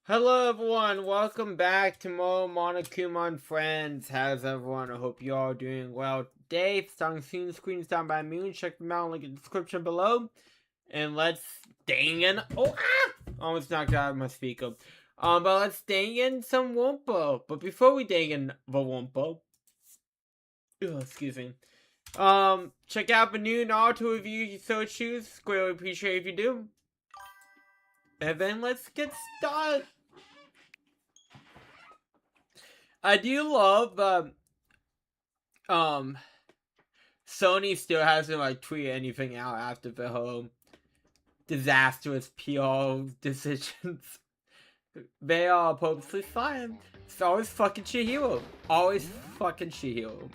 Hello everyone, welcome back to more Monokuman Friends. How's everyone? I hope you all doing well today. Starting soon, screens down by Moon. Check them out, link in the description below. And let's almost knocked out my speaker. But let's dang in some Wumpa. But before we dang in the Wumpa, excuse me. Check out the new Naruto review if you so choose. Greatly appreciate if you do. And then let's get started. I do love Sony still hasn't like tweeted anything out after the whole disastrous PR decisions. They are purposely fine. It's always fucking Chihiro. Always fucking Chihiro.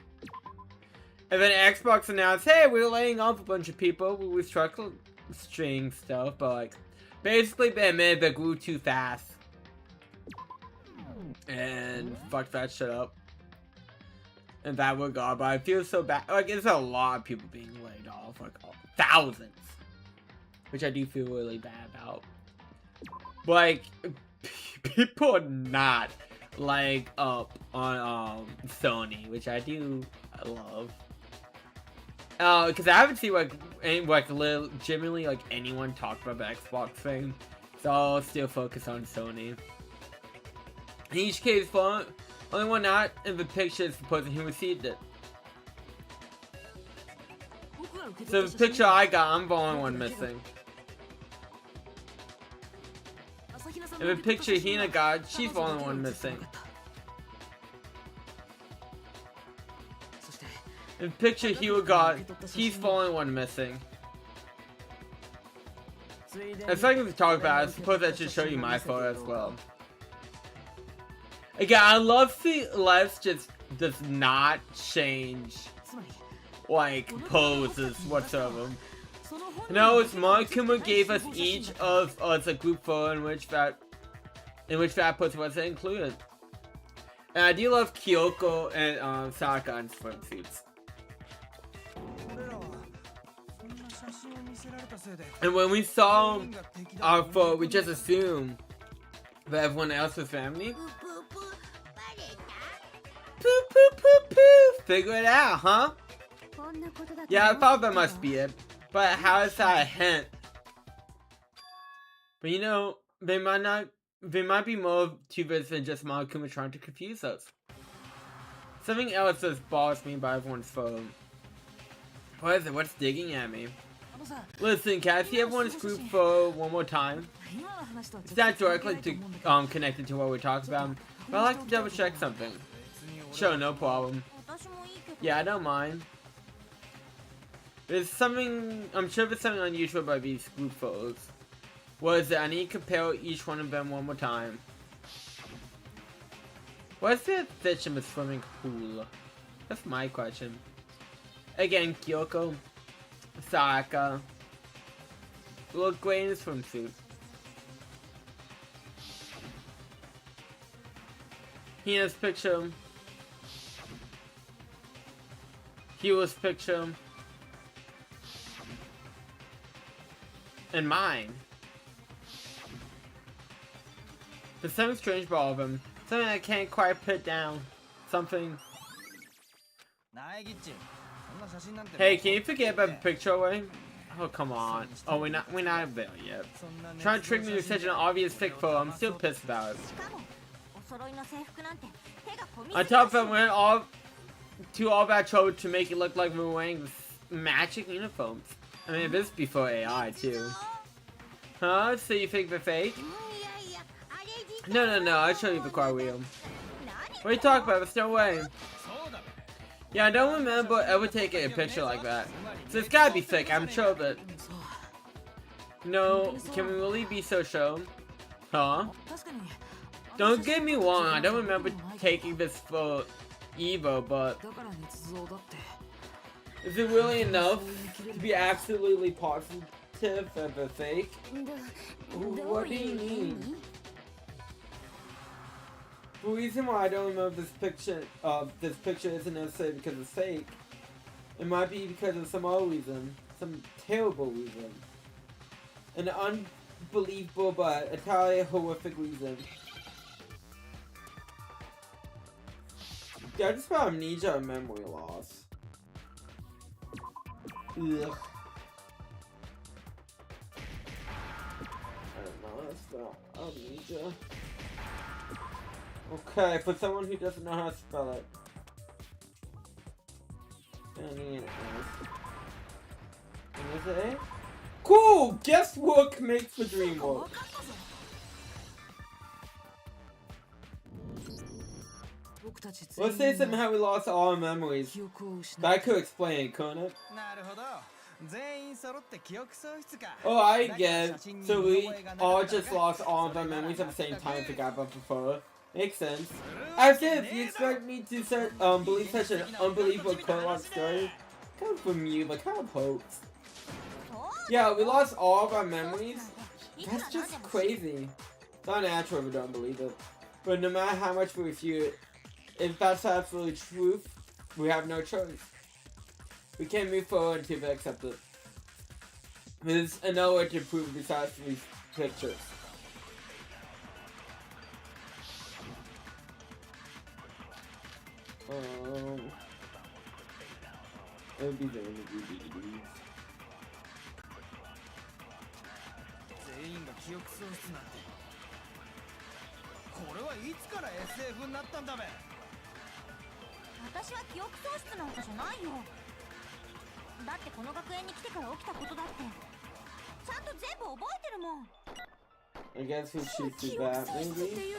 And then Xbox announced, hey, we're laying off a bunch of people. We were structuring stuff, but like basically they admitted they grew too fast. And fuck that shit up. And that regard, but I feel so bad. Like, it's a lot of people being laid off, like thousands, which I do feel really bad about. Like, people are not like up on Sony, which I do love. Because I haven't seen like legitimately like anyone talk about the Xbox thing, so I'll still focus on Sony. In each case, only one not in the picture is the person who received it. So the picture I got, I'm the only one missing. In the picture Hina got, she's the only one missing. In the picture Hiro got, he's the only one missing. It's something to talk about. I suppose I should show you my photo as well. Again, I love the Les just does not change like poses whatsoever. No, it's Monokuma gave us each of a group photo in which that pose wasn't included. And I do love Kyoko and Saka in swimsuits. And when we saw our photo, we just assumed that everyone else was family. Poo poo poo poo! Figure it out, huh? Yeah, I thought that must be it. But how is that a hint? But you know, they might be more to this than just Monokuma trying to confuse us. Something else that's bothers me by everyone's phone. What is it? What's digging at me? Listen, can I see everyone's group photo one more time? It's not directly connected to what we're talking about, but I'd like to double check something. Sure, no problem. Yeah, I don't mind. There's something, I'm sure there's something unusual about these group photos. What is it? I need to compare each one of them one more time. What's the fish in the swimming pool? That's my question. Again, Kyoko, Saka, look great in a swimsuit. Hina's picture. Hiro's picture. And mine. There's something strange about all of them. Something I can't quite put down. Something. Hey, can you forget about the picture away? Oh, come on. Oh, we're not there yet. Trying to trick me with such an obvious fake photo. I'm still pissed about it. On top of it, we're all that trouble to make it look like we're wearing matching uniforms. I mean, this is before AI too. Huh? So you think they're fake? No, I'll show you the car wheel. What are you talking about? There's no way. Yeah, I don't remember ever taking a picture like that. So it's gotta be fake, I'm sure of it. No, can we really be so sure? Huh? Don't get me wrong, I don't remember taking this for Evo, but is it really enough to be absolutely positive that they're fake? What do you mean? The reason why I don't remember this picture isn't necessarily because it's fake. It might be because of some other reason, some terrible reason. An believable but entirely horrific reason. Yeah, just about amnesia and memory loss. Ugh. I don't know, that's about amnesia. Okay, for someone who doesn't know how to spell it. Is it A? Cool! Guesswork makes the dream work. Let's say somehow we lost all our memories. That could explain it, couldn't it? Oh, I get it. So we all just lost all of our memories at the same time and forgot about the photo. Makes sense. As if you expect me to believe such an unbelievable co-op story come from you, but kind of hopes. Yeah, we lost all of our memories. That's just crazy. It's not natural if we don't believe it. But no matter how much we refute it, if that's the absolute truth, we have no choice. We can't move forward until we accept it. There's another way to prove besides these pictures. It would be the interview DVDs. 全員が記憶喪失なんてこれはいつから SF になったんだべ私は記憶喪失なんかじゃないよだってこの学園に来てから起きたことだってちゃんと全部覚えてるもん I guess we should do that, maybe?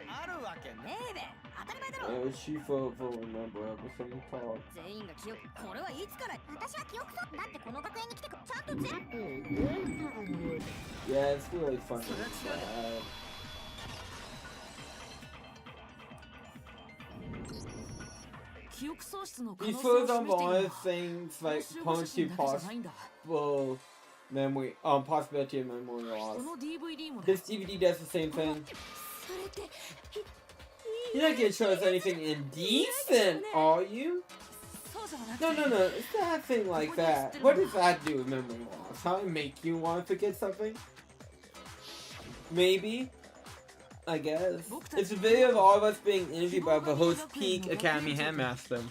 あるわけねえべ当たり前だろ She will remember everything we talked. 全員が記憶これはいつから私は記憶喪だってこの学園に来てからちゃんと全部 Yeah, it's really funny. Sad. These photos on one of things like point to possible memory, possibility of memory loss. This DVD does the same thing. You're not gonna show us anything indecent, are you? No, it's not a thing like that. What does that do with memory loss? How it make you want to forget something? Maybe. I guess. It's a video of all of us being interviewed by the host Peak Academy Handmaster.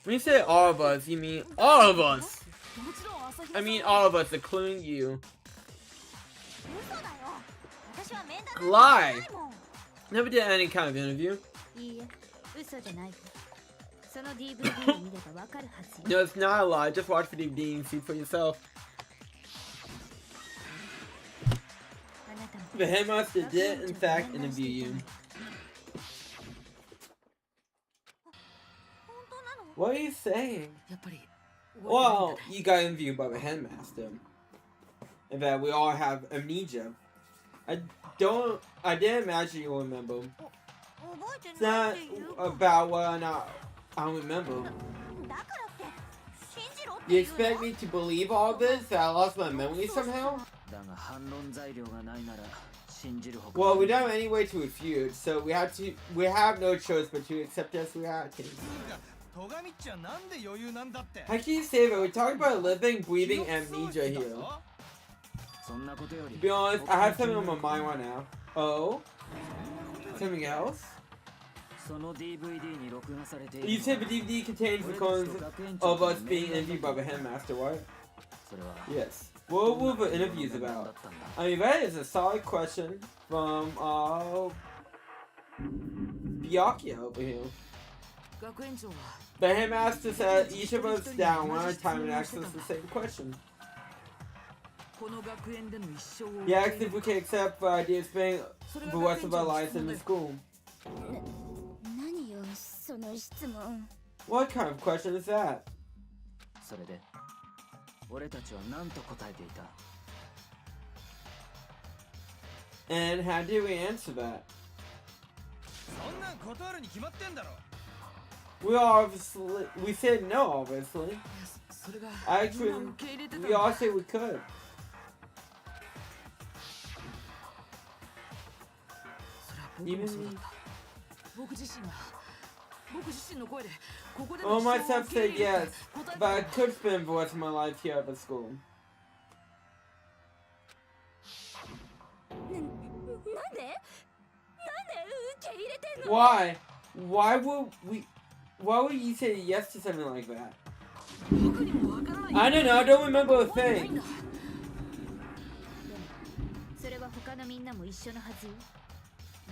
When you say all of us, you mean all of us! I mean all of us, including you. Lie! Never did any kind of interview. No, it's not a lie. Just watch the DVD and see for yourself. The headmaster did, in fact, interview you. What are you saying? Well, you got interviewed by the headmaster. In fact, we all have amnesia. I didn't imagine you remember. It's not about whether or not I remember. You expect me to believe all this? That I lost my memory somehow? Well, we don't have any way to refute, so we have no choice but to accept as reality. How can you say that? We're talking about living, breathing amnesia here. To be honest, I have something on my mind right now. Oh? Something else? You said the DVD contains recordings of us being interviewed by the headmaster, right? Yes. What were the interviews about? I mean, that is a solid question from, Byakuya over here. The headmaster said each of us down one at a time and asked us the same question. He asked if we can accept the idea of spending the rest of our lives in the school. What kind of question is that? And how did we answer that? We said no, obviously. Actually, we all said we could. Even me. All myself said yes, but I could spend the rest of my life here at the school. Why? Why would you say yes to something like that? I don't know, I don't remember a thing.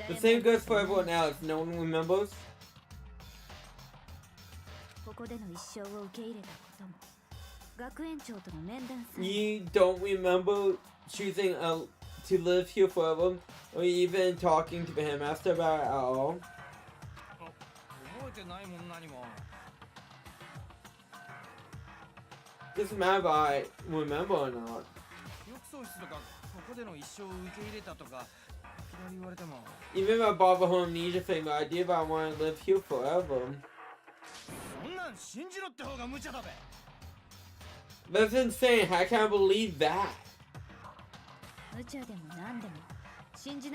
The same goes for everyone else. No one remembers? You don't remember choosing to live here forever? Or even talking to the headmaster about it at all? Doesn't matter if I remember or not. Even if I bought the whole amnesia thing, the idea that I want to live here forever. That's insane. How can I believe that?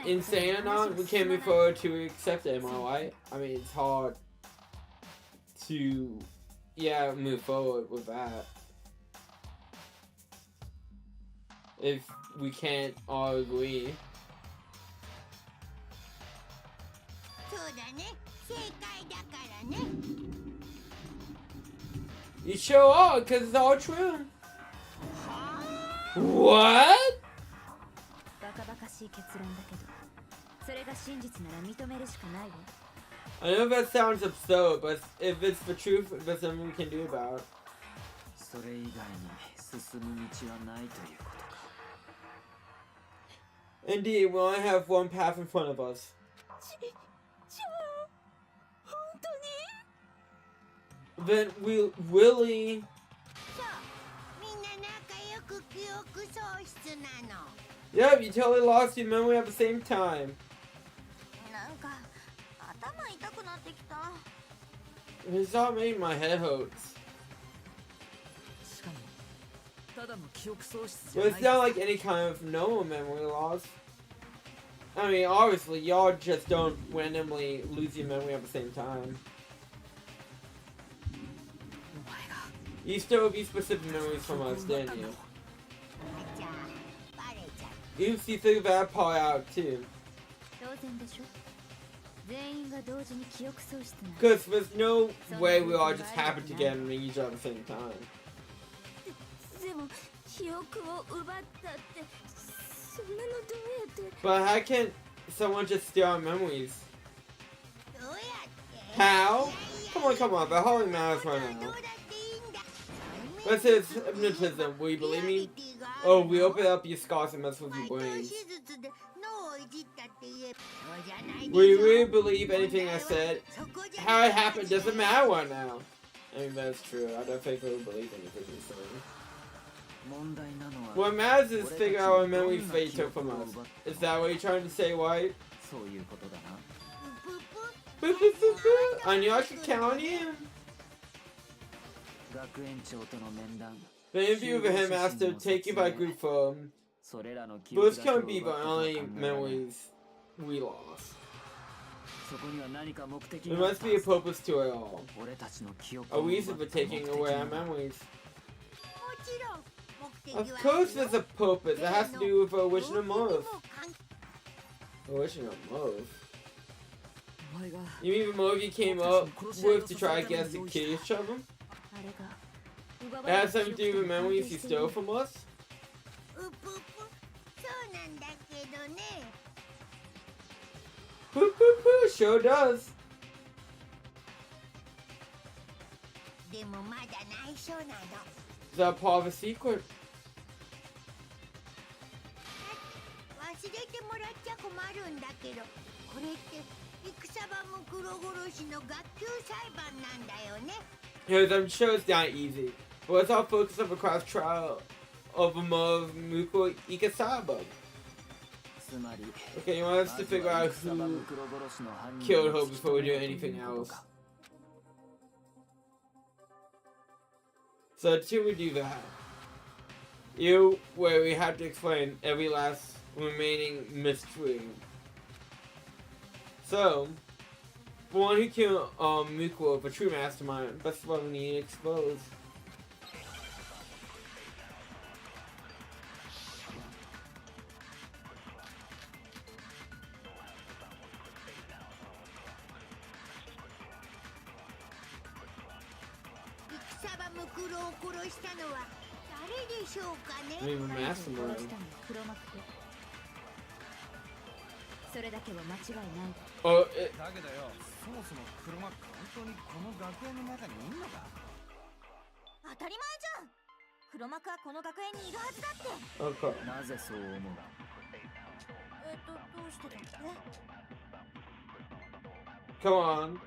Insane or not, we can't move forward to accept it, am I right? I mean, it's hard to, move forward with that. If we can't all agree. You sure are, because it's all true. What? I know that sounds absurd, but if it's the truth, there's something we can do about it. Indeed, we only have one path in front of us. Then we really... Yep, you totally lost your memory at the same time. It's not making my head hurts. But it's not like any kind of normal memory loss. I mean, obviously, y'all just don't randomly lose your memory at the same time. You still be specific memories from us, didn't you? You figured that part out too. Because there's no way we all just happen to get amnesia at the same time. But how can someone just steal our memories? How? Come on, the holy matters right now. Let's say it's hypnotism. Will you believe me? Oh, we open up your scars and mess with your brains. Will you really believe anything I said? How it happened doesn't matter right now. I mean, that's true. I don't think they'll believe anything you're saying. What matters is figure out what memories they took from us. Is that what you're trying to say, White? I knew I could count on you. The interview with the headmaster taken by group form. Those can't be the only memories we lost. There must be a purpose to it all. A reason for taking away our memories. Of course there's a purpose. It has to do with our original motive. Original motive? You mean the motive you came up with to try to get us to kill each other? It has something to do with memories you stole from us? Poo poo poo, sure does. Is that part of a secret? Yes, I'm sure it's not easy. But let's all focus on the cross trial of a motive Muko Ikasaba. Okay, you want us to figure out who killed her before we do anything else. So until we do that, where we have to explain every last remaining mystery. So, the one who killed Muko, the true mastermind, that's what we need to expose. ムクロを殺したのは誰でしょうかね。 Even Mastermind. 黒幕でそれだけは間違いない。 Oh, だけどよ、そもそも黒幕本当にこの学園の中にいんのか。当たり前じゃん。黒幕はこの学園にいるはずだって。 okay. なぜそう思う。どうしてだって。 Come on.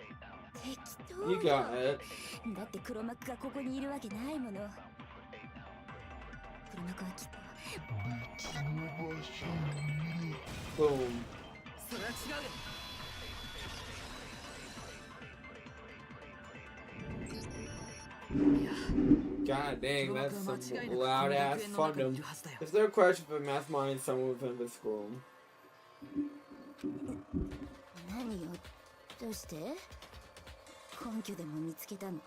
適当 You got it. だって黒幕がここにいるわけないもの。黒幕はきっと Boom. それは違うよ。 God dang, that's some loud ass fandom. Is there a question for mastermind someone within the school? 何よ、どうして根拠でも見つけたの。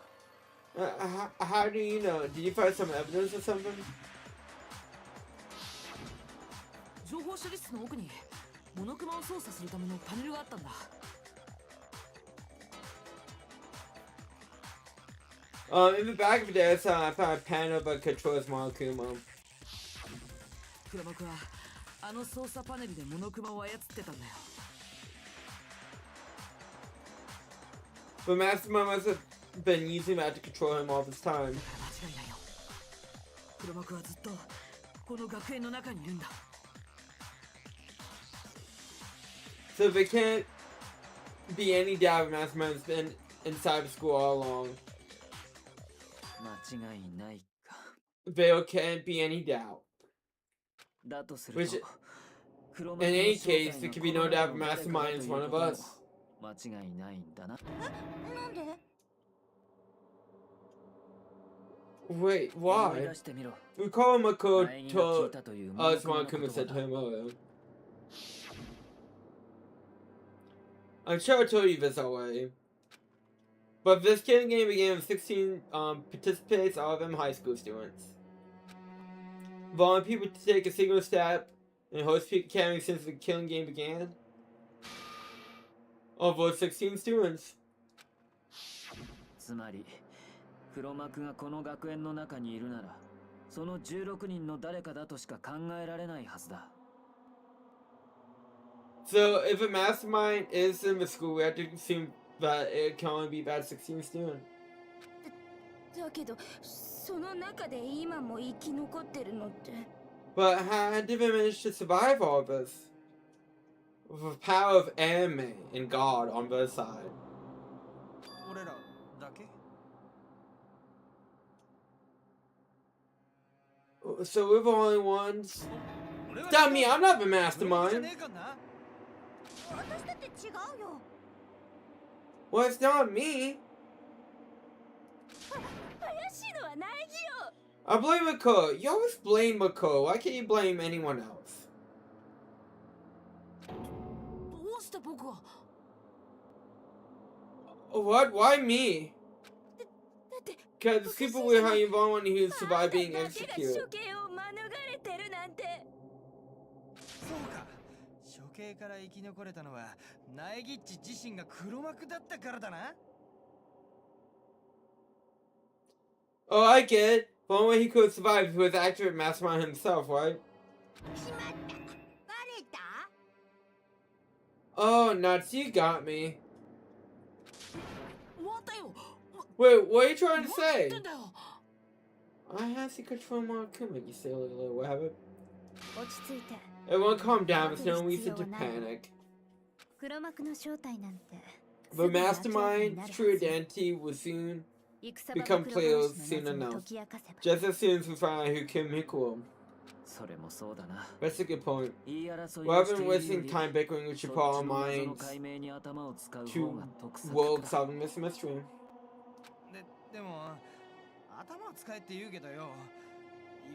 How do you know? Did you find some evidence or something? 情報処理室の奥にモノクマを操作するためのパネルがあったんだ。 In the back of the desk, I found a panel that controls Monokuma. 黒幕はあの操作パネルでモノクマを操ってたんだよ。 But Mastermind must have been using that to control him all this time. だから間違いないよ。黒幕はずっとこの学園の中にいるんだ。 So there can't be any doubt Mastermind's been inside the school all along. 間違いないか。 There can't be any doubt. だとする Which, と、黒幕 in の any 正体 case, が there こ can be の no 中 doubt の誰かだという Mastermind is one of ことも us. 間違いないんだな。なんで Wait, 思い why? 出してみろ。 Recall Mako 前にが聞い told たという us モノクマ Monokuma の言 said to 葉だ。 him earlier. I'm sure I told you this already. But this killing game began with 16 participants, all of them high school students. Allowing people to take a single step and host peak academy since the killing game began. Of those 16 students. つまり、黒幕がこの学園の中にいるなら、その16人の誰かだとしか考えられないはずだ。 So if a mastermind is in the school, we have to assume that it can only be that 16 student. だけどその中で今も生き残ってるのって。 But how did they manage to survive all of this? With the power of anime and God on both sides. 俺らだけ？ So we're the only ones. Tell me, I'm not the mastermind. 私だって違うよ。 Well, it's not me. 怪しいのは苗木よ。 I blame Mako. You always blame Mako. Why can't you blame anyone else? どうして僕が？ What? Why me? だって Because people with how you want who survive あんた being だけが executed. 処刑を免れてるなんて。そうか。処刑から生き残れたのは苗木っち自身が黒幕だったからだな。 Oh, I get it. The only way he could survive was actually mastermind himself, right? しまった。バレた？ Oh, nuts, you got me. 終わったよ。 Wait, what are you trying to 何言っ say? てんだよ。 I have to control Monokuma, you silly little rabbit. 落ち着いて。 Everyone calm down, there's no reason to panic. 黒幕の正体なんて。 The mastermind's true identity will soon become clear soon enough. Just as soon as we find out who killed Mikuo. それもそうだな。 That's a good point. 言い争い Rather をして than いるよ wasting り、 time bickering, we そ should っ put ち our の謎の minds 解明に頭を使う to 方が得策 work だ。 solving this mystery. でも頭を使えって言うけどよ。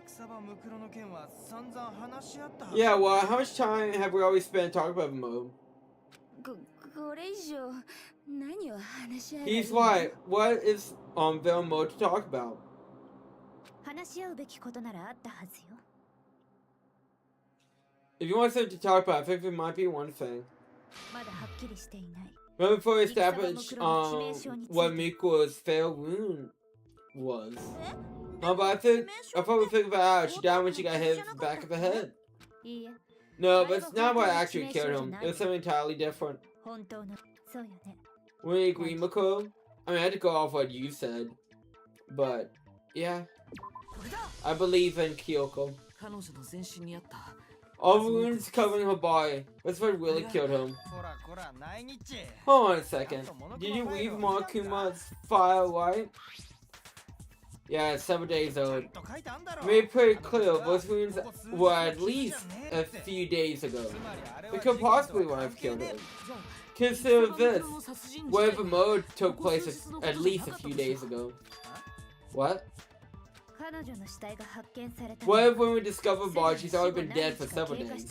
戦場ムクロの件は散々話し合ったはず。 Yeah, well, how much time have we always spent talking about the mode? これ以上何を話し合えばいい He's の？ right. What is the mode to talk about? 話し合うべきことならあったはずよ。 If you want something to talk about, I think there might be one thing. まだはっきりしていない。 Remember before we established what Mikuo's fatal wound was. Oh, but I thought we figured that out. She died when she got hit in the back of the head. No, but it's not what actually killed him. It was something entirely different. We agree, Mako? I mean, I had to go off what you said. But, yeah. I believe in Kyoko. All the wounds covering her body. That's what really killed him. Hold on a second. Did you leave Makuma's file right? Yeah, it's 7 days old. Made it pretty clear those wounds were at least a few days ago. It could possibly have killed him. Consider this. Whatever mode took place at least a few days ago. What? What if when we discovered body, she's already been dead for several days?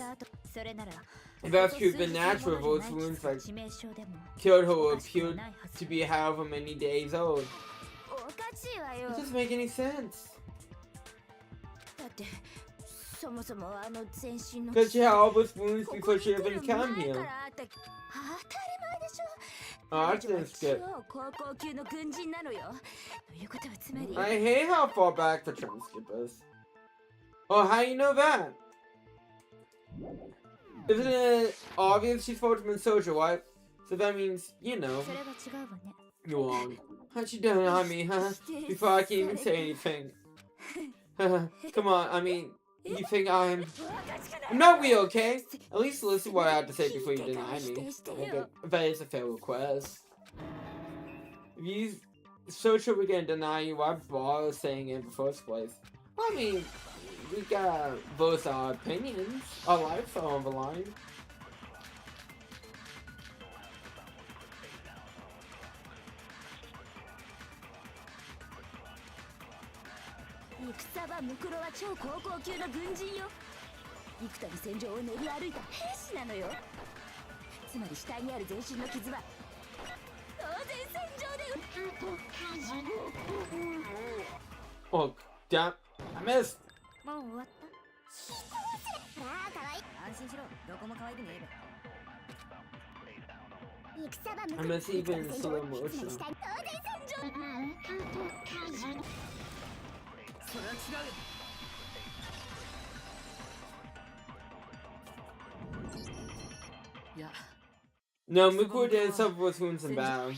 If that's true, the natural those wounds that killed her would appear to be however many days old. It doesn't make any sense. Because she had all those wounds before she even came here. Oh, that's gonna skip. I hate how far back the transcript is. Oh, how you know that? Isn't it obvious she's Fortman's soldier, right? So that means, you know. You're wrong. How'd you done on me, huh? Before I can even say anything. Come on, I mean, you think I'm not real, okay? At least listen what I have to say before you deny me. That is a fair request. If you so sure we're gonna deny you, why bother saying it in the first place? I mean, we gotta voice our opinions. Our lives are on the line. Oh, damn. I missed. I miss even slow motion. No, Miku did suffer with wounds in battle.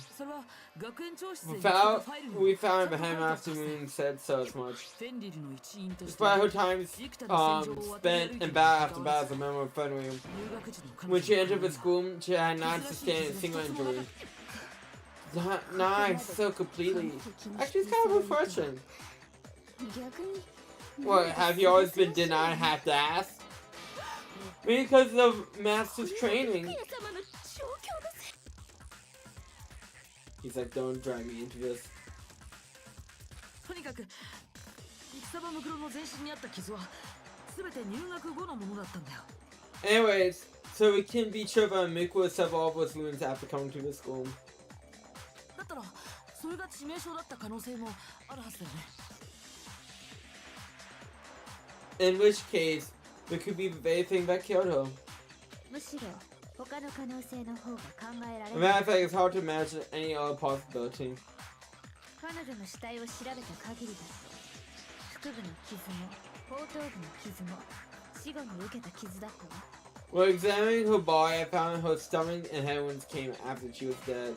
We found the him after Moon said so as much. Despite her time spent in battle after battle as a member of Fenrir. When she entered the school, she had not sustained a single injury. Nice, so completely. Actually, it's kind of refreshing. What, have you always been denied half-assed? Because of Master's training. He's like, don't drag me into this. Anyways, so we can be sure that Miku will suffer all those wounds after coming to the school. In which case, it could be the very thing that killed her. As a matter of fact, it's hard to imagine any other possibility. While examining her body, I found her stomach and head wounds came after she was dead.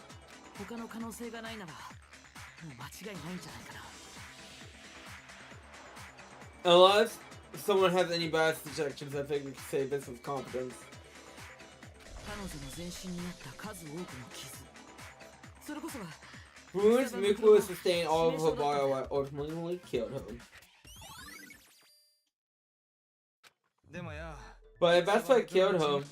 Unless someone has any bias suggestions, I think we can say this with confidence. Wounds Miku sustained all of her body what ultimately killed her. But if that's what killed her,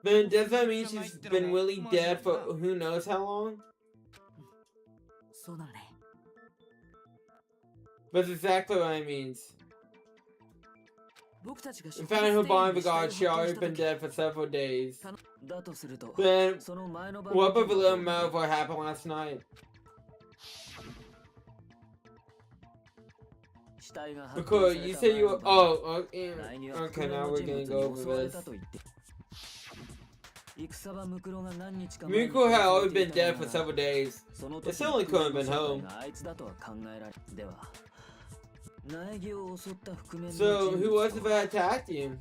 then does that mean she's been really dead for who knows how long? That's exactly what it means. We found her body in the guard, she already been dead for several days. Then, what about the little matter of what happened last night? Because you said you were, okay, now we're gonna go over this. Miko had always been dead for several days. It certainly couldn't have been home. So, who was it that attacked you?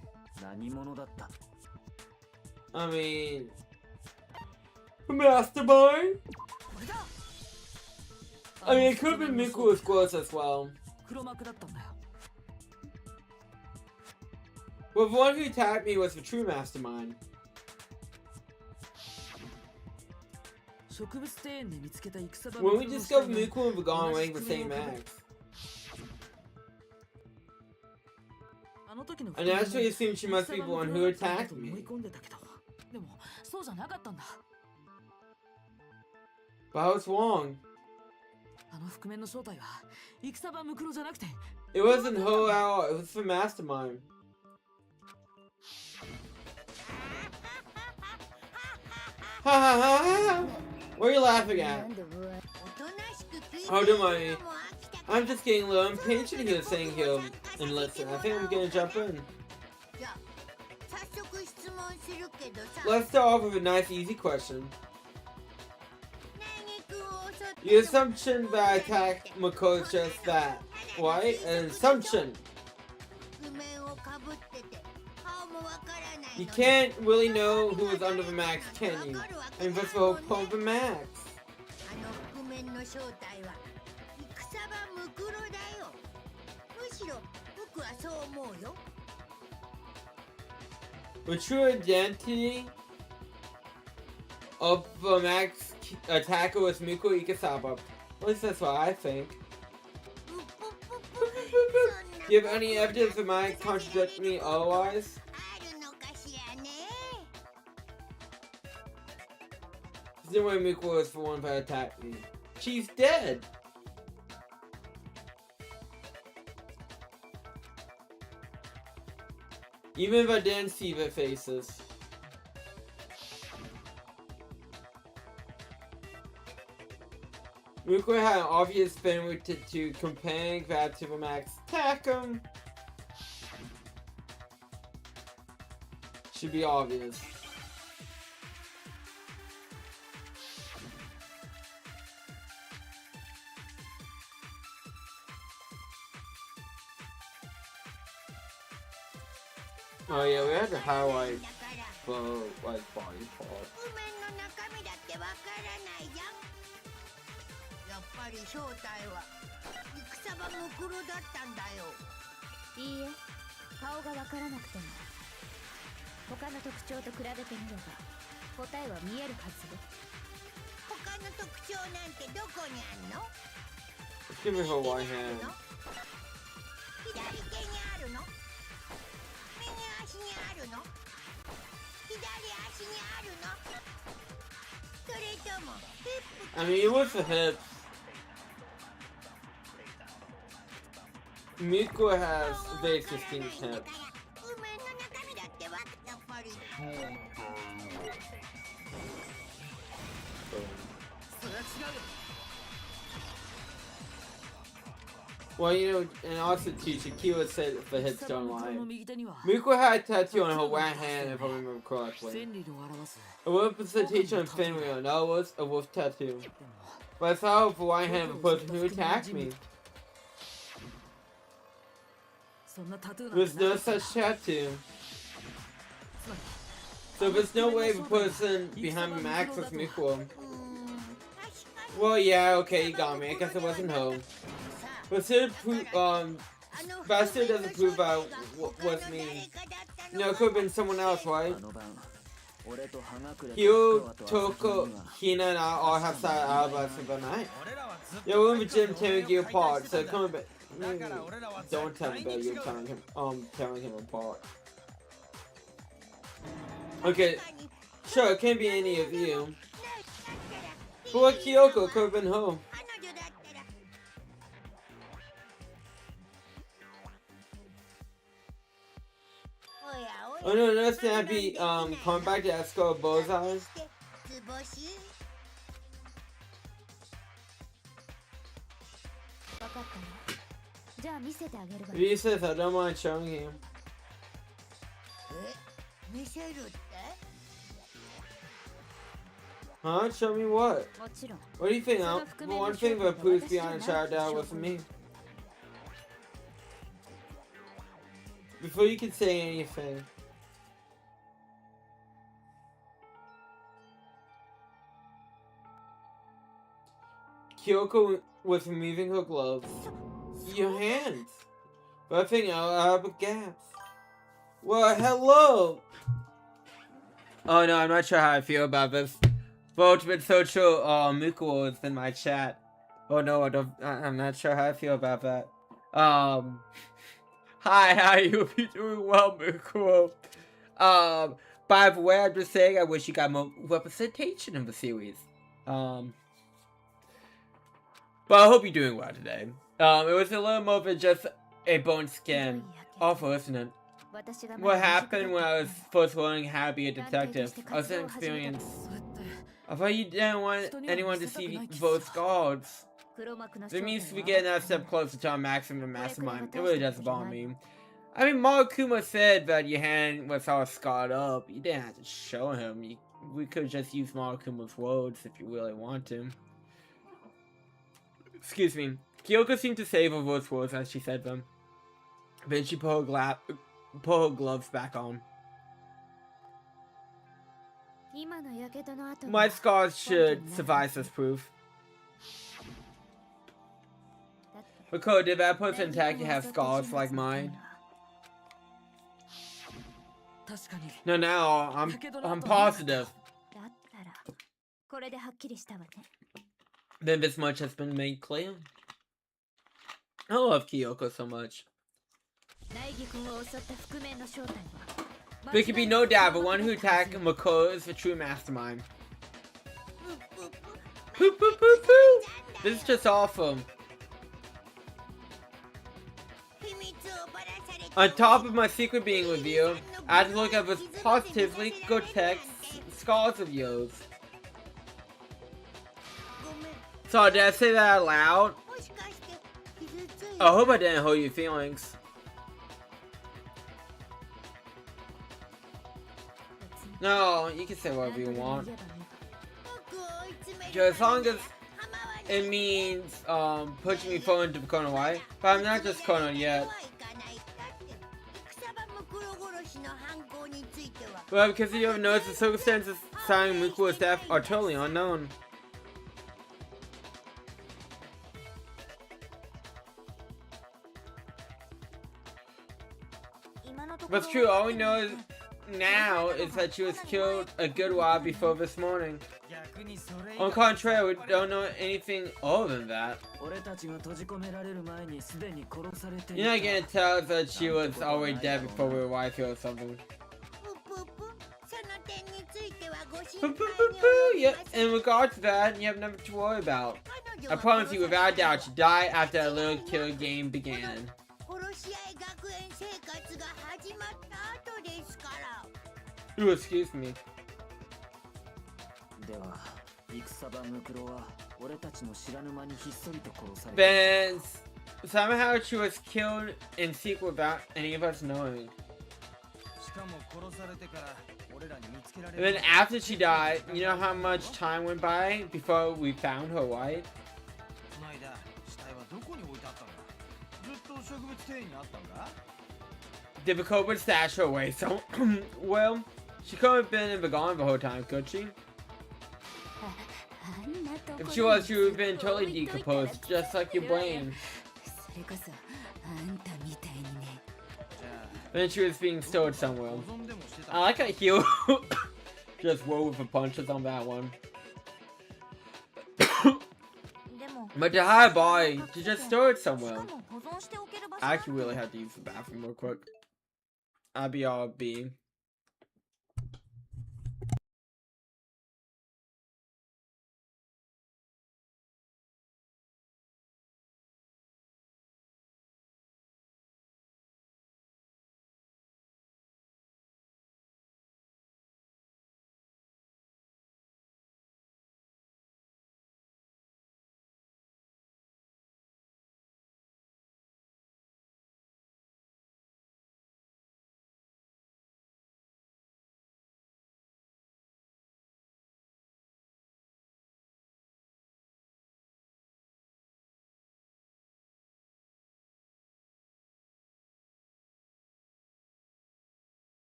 I mean... Mastermind? I mean, it could have been Miko's close as well. Well, the one who attacked me was the true mastermind. When we discovered Miko and Vagon wearing the same mask, I naturally assumed she must be the one who attacked me. But I was wrong. It wasn't Ho at all, it was the mastermind. Ha ha ha ha! What are you laughing at? Oh, don't mind me. I'm just getting a little impatient here saying here and listen. I think I'm gonna jump in. Let's start off with a nice easy question. The assumption that I attacked Mako is just that, right? An assumption. You can't really know who was under the mask, can you? I mean, that's the whole point of the mask. The true identity of the max attacker was Miko Ikasaba. At least that's what I think. Do you have any evidence that might contradict me otherwise? There's no way Miko was the one that attacked me. She's dead! Even if I didn't see their faces. Miko had an obvious thing to comparing that to the max attack him. Should be obvious. Oh yeah, we had to highlight the like body part. やっぱり正体は戦場ムクロだったんだよ。いいえ、顔がわからなくても他の特徴と比べてみれば答えは見えるはずです。他の特徴なんてどこにあんの？ Let's give me her right hand. 左手にあるの？右足にあるの？左足にあるの？それともヒップ？ I mean, it was the hips. Miko has very distinct hips. Well, you know, and also teacher Kiwa said the hips don't lie. Miko had a tattoo on her right hand, if I remember correctly. A representation of Fenrir, and that was a wolf tattoo. But I saw the right hand of the person who attacked me. There's no such tattoo. So there's no way the person behind the mask was Miko. Well, yeah, okay, you got me. I guess it wasn't home. But still, that still doesn't prove that was me. You know, it could have been someone else, right? Hyo, Toko, Hina, and I all have side alibis for the night. Yeah, we're in the gym tearing you apart, so come a bit. Don't tell me that you're tearing him apart. Okay, sure, it can't be any of you. But what Kyoko could have been home. Oh no, no, Snappy, coming back to escort Bozai. He says I don't mind showing him. Huh? Show me what? もちろん What do you think? So Huh? the One recommended thing show that proves was beyond a just shadow not wasn't show. me. Before you can say anything. Kyoko was removing her gloves. Your hands. But I think I have a gaps. Well, hello. Oh no, I'm not sure how I feel about this. Ultimate Social Mukuo is in my chat. Oh no, I'm not sure how I feel about that. Hi, how you? Hope you're doing well, Mukuo. By the way, I'm just saying I wish you got more representation in the series. But I hope you're doing well today. It was a little more than just a bone skin. Awful, isn't it? What happened when I was first learning how to be a detective? I was an experience. I thought you didn't want anyone to see those scars. It means we get another step closer to our maximum mastermind. It really doesn't bother me. I mean, Marukuma said that your hand was all scarred up. You didn't have to show him. We could just use Marukuma's words if you really want to. Excuse me. Kyoko seemed to savor those words as she said them. Then she put her gloves back on. My scars should suffice as proof. Because did that person attack you have scars like mine? No, now I'm positive. Then this much has been made clear. I love Kyoko so much. There can be no doubt the one who attacked Mako is the true mastermind. Poo poo poo poo! This is just awful. On top of my secret being revealed, I had to look at this positively grotesque scars of yours. So did I say that out loud? I hope I didn't hurt your feelings. No, you can say whatever you want. As long as it means pushing me forward into Kono White. But I'm not just Kono yet. Well, because you have noticed the circumstances surrounding Mukuo's death are totally unknown. What's true, all we know now is that she was killed a good while before this morning. On the contrary, we don't know anything other than that. You're not gonna tell us that she was already dead before we were wife or something. Yeah, in regard to that, you have nothing to worry about. I promise you, without a doubt, she died after a little killer game began. Ooh, excuse me. Then somehow she was killed in secret without any of us knowing. And then after she died, you know how much time went by before we found her, right? Did the Cobra stash her away? So, well, she couldn't have been in the gone the whole time, could she? If she was, she would have been totally decomposed, just like your brain. Then she was being stored somewhere. I like how Hugh just rolled with the punches on that one. But the high body, she just stored somewhere. I actually really have to use the bathroom real quick. I'll be all being.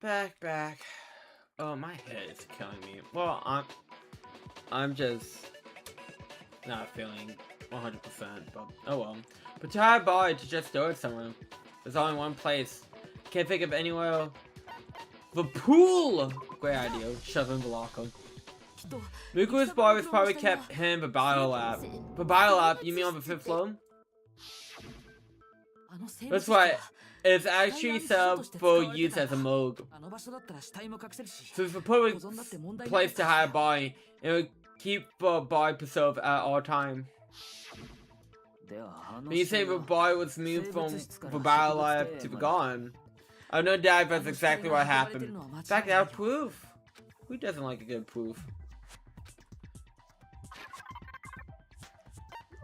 Back. Oh, my head is killing me. Well, I'm just not feeling 100%, but oh well. But to have a body to just throw it somewhere. There's only one place. Can't think of anywhere. The pool! Great idea. Shoving Velocco. Muku's body was probably kept in the bio lab. The bio lab? You mean on the 5th floor? That's why it's actually set up for use as a morgue. So it's a perfect place to hide a body. It would keep the body preserved at all time. When you say the body was moved from the bio lab to the garden, I have no doubt that's exactly what happened. In fact, I have proof. Who doesn't like a good proof?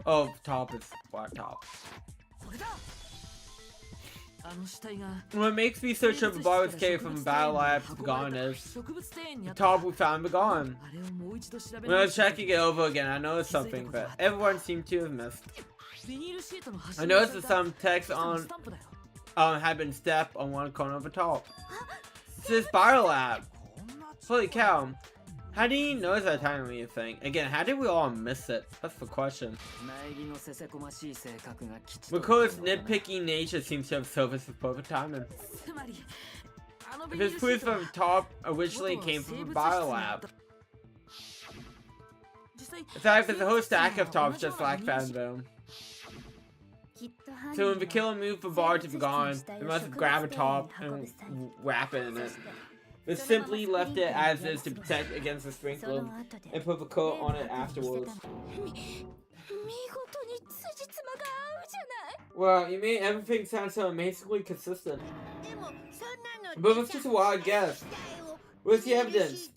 Oh, top is black top. What makes me so sure the body was carried from the battle lab to the garden is the top we found the garden. When I was checking it over again, I noticed something that everyone seemed to have missed. I noticed that some text on had been stamped on one corner of the top. It says Bio Lab. Holy cow. How do you notice that tiny thing? Again, how did we all miss it? That's the question. Makoto's nitpicky nature seems to have surfaced with perfect timing. If it's proof that the top originally came from the Bio Lab. In fact, there's a whole stack of tops just like that in them. So when the killer moved the bar to the garden, they must have grabbed a top and wrapped it in it. They simply left it as is to protect against the sprinkler and put the coat on it afterwards. Well, you made everything sound so amazingly consistent. But it's just a wild guess. Where's the evidence?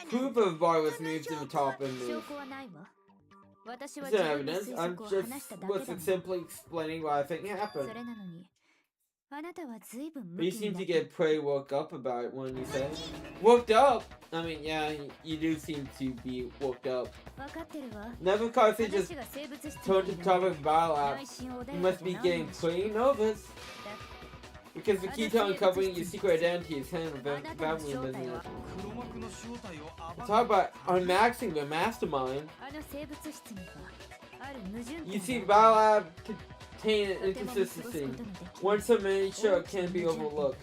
Proof of the bar was moved to the top and moved. There's no evidence. I'm just simply explaining what I think happened. But you seem to get pretty worked up about it when you say worked up. I mean, yeah, you do seem to be worked up. Never cause they just turned to the top of the battle app. You must be getting pretty nervous. Because the key to uncovering your secret identity is hidden within family business. Talk about unmaxing the mastermind. You see, Battle Lab contain an inconsistency. One so many sure can't be overlooked.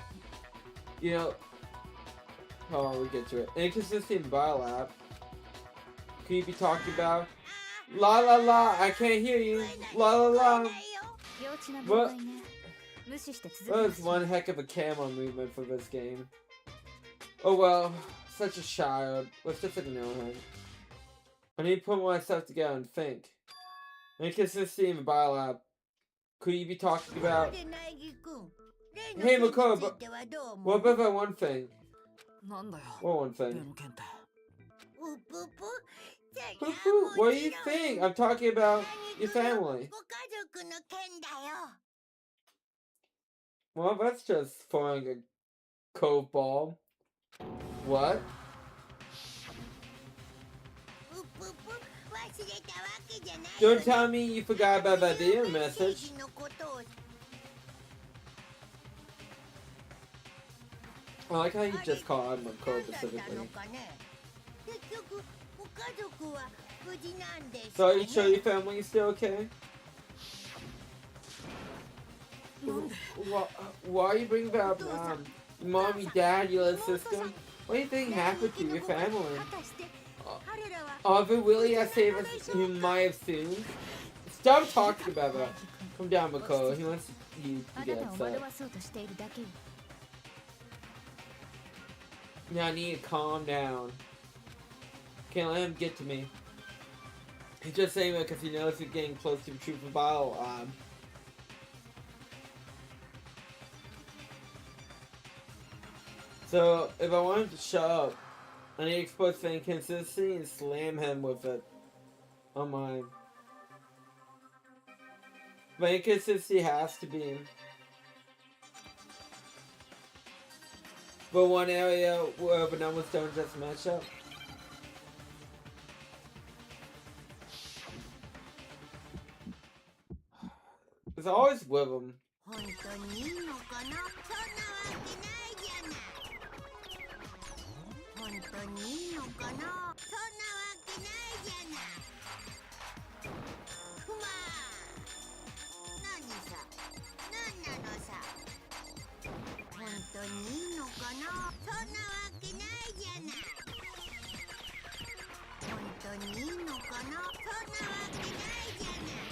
You know, oh, we'll get to it. Inconsistency in Battle Lab. Could you be talking about? La la la, I can't hear you. La la la. What? That was one heck of a camera movement for this game. Oh well, such a child. Let's just ignore him. I need to put myself together and think. Inconsistency in the bio lab. Could you be talking about? Hey Makoto, but what about that one thing? What one thing? What do you think? I'm talking about your family. Well, that's just throwing a cove ball. What? Don't tell me you forgot about that video message. I like how you just called out Makoto specifically. So are you sure your family is still okay? Why are you bringing up your mom, your dad, your little sister? What do you think happened to your family? Are they really as safe as you might have seen? Stop talking about that. Calm down, Makoto. He wants you to get upset. Now I need to calm down. Can't let him get to me. He's just saying that because he knows he's getting close to the truth of battle. So, if I want him to shut up, I need to expose the inconsistency and slam him with it on mine. The inconsistency has to be. But one area where the numbers don't just match up. It's always with him. 本当にいいのかな。そんなわけないじゃない。クマ何さ、何なのさ。本当にいいのかな。そんなわけないじゃない。本当にいいのかな。そんなわけないじゃない。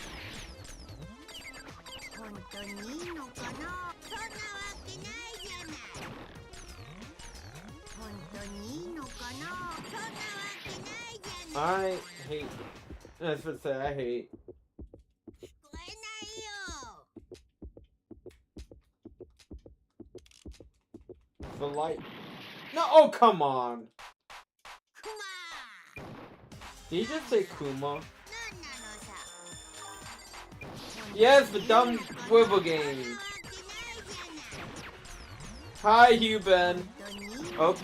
本当にいいのかな。そんなわけないじゃない。本当にいいのかな。そんなわけないじゃない。I hate. That's what I say. I hate. 聞こえないよ。 The light. No, oh come on. クマ Did you just say Kuma? 何なのさ。 Yes, the dumb swivel game. Hi, Hugh Ben. Oh,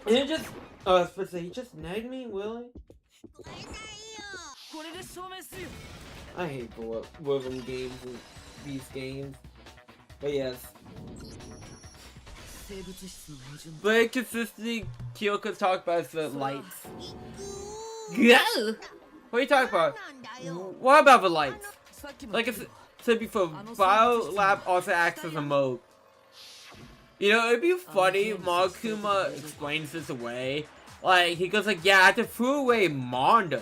he just. Oh, I was supposed to say, he just nagged me, Willie? 聞こえないよ。 これで証明するよ。 I hate the swivel games in these games. But yes. 生物質の矛盾 But consistently, Kyoko's talk about is the lights. 行く Go! What are you talking about? なんだよ。 What about the lights? さっきも Like I said before, Biolab also acts as a mode. You know, it'd be funny if Monokuma explains this away. Like, he goes like, yeah, I had to throw away Mondo.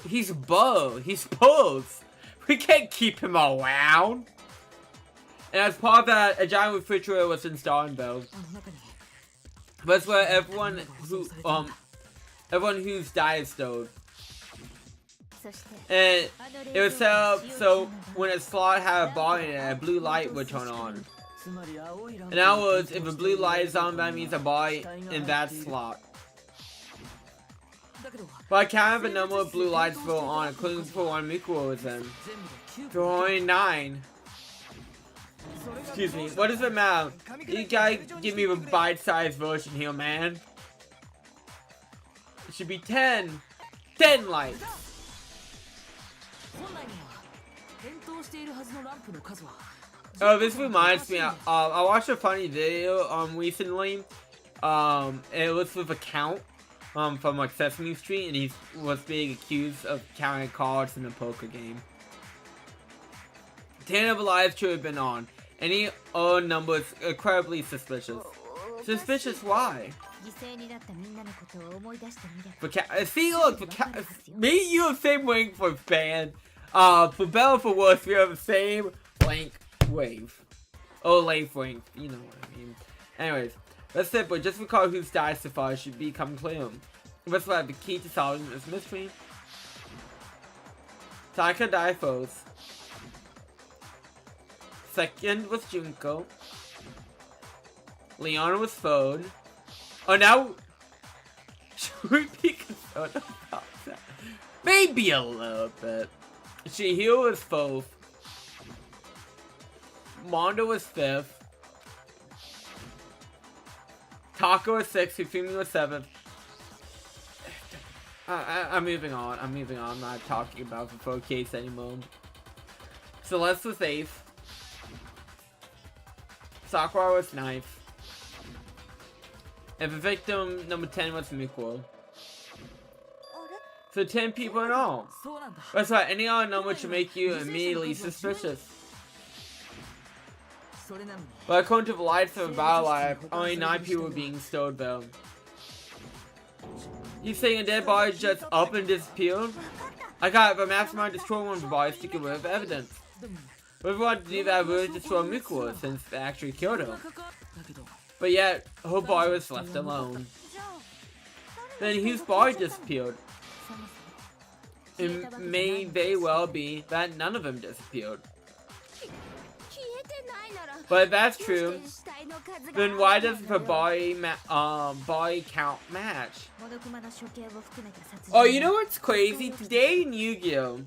He's Bo. He's posed. We can't keep him around. And as part of that, a giant refrigerator was installed in Bell. あの中に That's where everyone who's died is stowed. そして And あの it 冷 was 蔵 set 庫 up を使用 so しながら when a slot had a ball in it, a blue light would turn on. つまり青いランプ In other words, if a blue light is on, that means a body in that slot. だけど But I can't have a number of blue lights go on, including for one Mikuro was in. 全部で9 There were only 9. Excuse me, what does it matter? You gotta give me a bite-sized version here, man. It should be 10. 10 lights. 本来には点灯しているはずのランプの数は Oh, this reminds me. I watched a funny video recently. It was with a count from like Sesame Street, and he was being accused of counting cards in a poker game. 10 of lives should have been on. Any odd number is incredibly suspicious. Suspicious why? 犠牲になったみんなのことを思い出してみれば For see, look, me and you have the same wing for fan. For better or for worse, we have the same blank wave. Oh, length wing. You know what I mean. Anyways, that's it, but just because who's died so far should become clear. Let's have the key to solving this mystery. Taka died first. Second was Junko. Leona was third. Oh, now should we be concerned about that? Maybe a little bit. Shihiro was fourth. Mondo was fifth. Taka was sixth. Hifumi was seventh. I'm moving on. I'm moving on. I'm not talking about the 4 case anymore. Celeste was eighth. Sakura was ninth. And the victim number 10 was Mikuro. あれ So 10 people in all. そうなんだ That's right, any other number should make you immediately suspicious. それなのに But according to the lights of a battle life, only 9 people were being stowed though. You saying a dead body just up and disappeared? I got it, but Mastermind destroyed one of the bodies to get rid of evidence. でも But if we wanted to do that, we would destroy Mikuro since they actually killed her. だけど But yet, her body was left alone. じゃあ Then whose body disappeared? そもそも It may very well be that none of them disappeared. 消えてないなら But if that's どう true, して死体の数が then why 合う doesn't ん the だよ body count match? モノクマの処刑を含めた殺人 Oh, you know what's crazy? Today in Yu-Gi-Oh! でも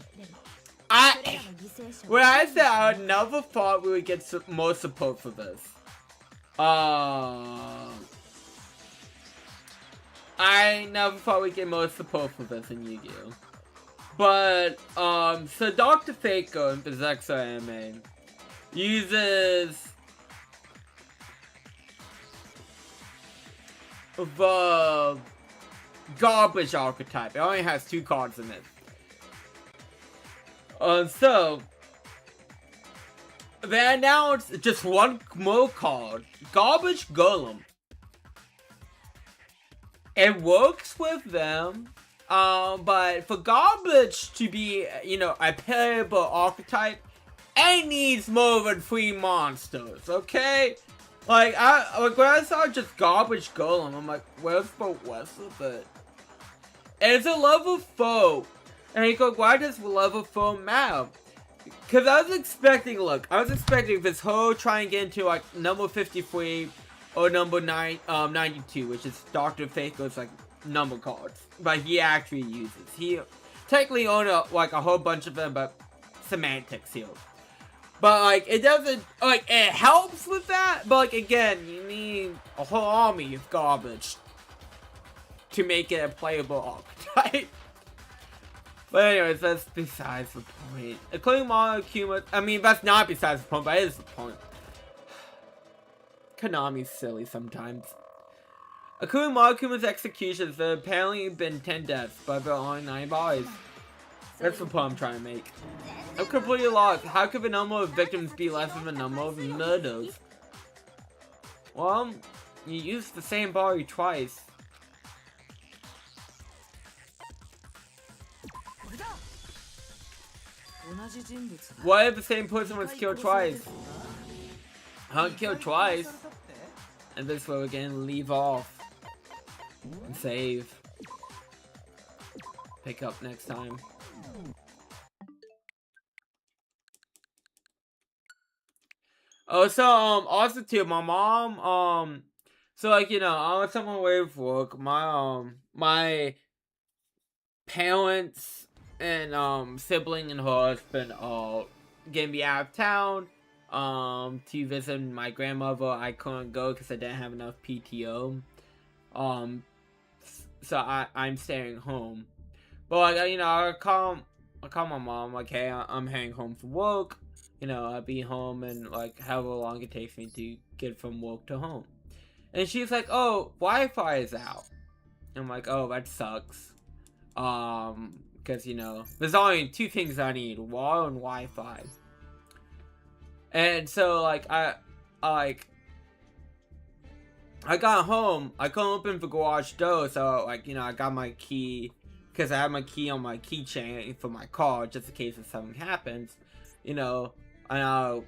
I それらの犠牲者を when I said I never thought we would get more support for this. I never thought we'd get more support for this in Yu-Gi-Oh! But so Dr. Faker in Berserker anime uses the garbage archetype. It only has 2 cards in it. So they announced just 1 more card, Garbage Golem. It works with them, but for Garbage to be, you know, a playable archetype, it needs more than 3 monsters, okay? Like, when I saw just Garbage Golem, I'm like, where's the rest of it? It's a level 4. And you go, why does level 4 matter? Because I was expecting this whole try and get into, like, number 53 or number 92, which is Dr. Faker's, like, number cards. But he actually uses. He technically owns, like, a whole bunch of them, but semantics here. But, like, it doesn't, like, it helps with that, but, like, again, you need a whole army of garbage to make it a playable archetype. But anyways, that's besides the point. Including Monokuma, I mean, that's not besides the point, but it is the point. Konami's silly sometimes. Including Monokuma's executions, there have apparently been 10 deaths, but there are only 9 bodies. That's the point I'm trying to make. I'm completely lost. How could the number of victims be less than the number of murders? Well, you used the same body twice. What if the same person was killed twice? Killed twice. And this way we're gonna leave off. And save. Pick up next time. Oh, so, also too, my mom, so, like, you know, I was on my way to work. My parents and, sibling and her husband, gonna be out of town, to visit my grandmother. I couldn't go because I didn't have enough PTO, so I'm staying home. But, like, you know, I call my mom, like, hey, I'm heading home from work. You know, I'll be home in, like, however long it takes me to get from work to home. And she's like, oh, Wi-Fi is out. I'm like, oh, that sucks. Because, you know, there's only 2 things I need, water and Wi-Fi. And so, like, I got home, I couldn't open the garage door, so, like, you know, I got my key, because I have my key on my keychain for my car, just in case if something happens, you know. And I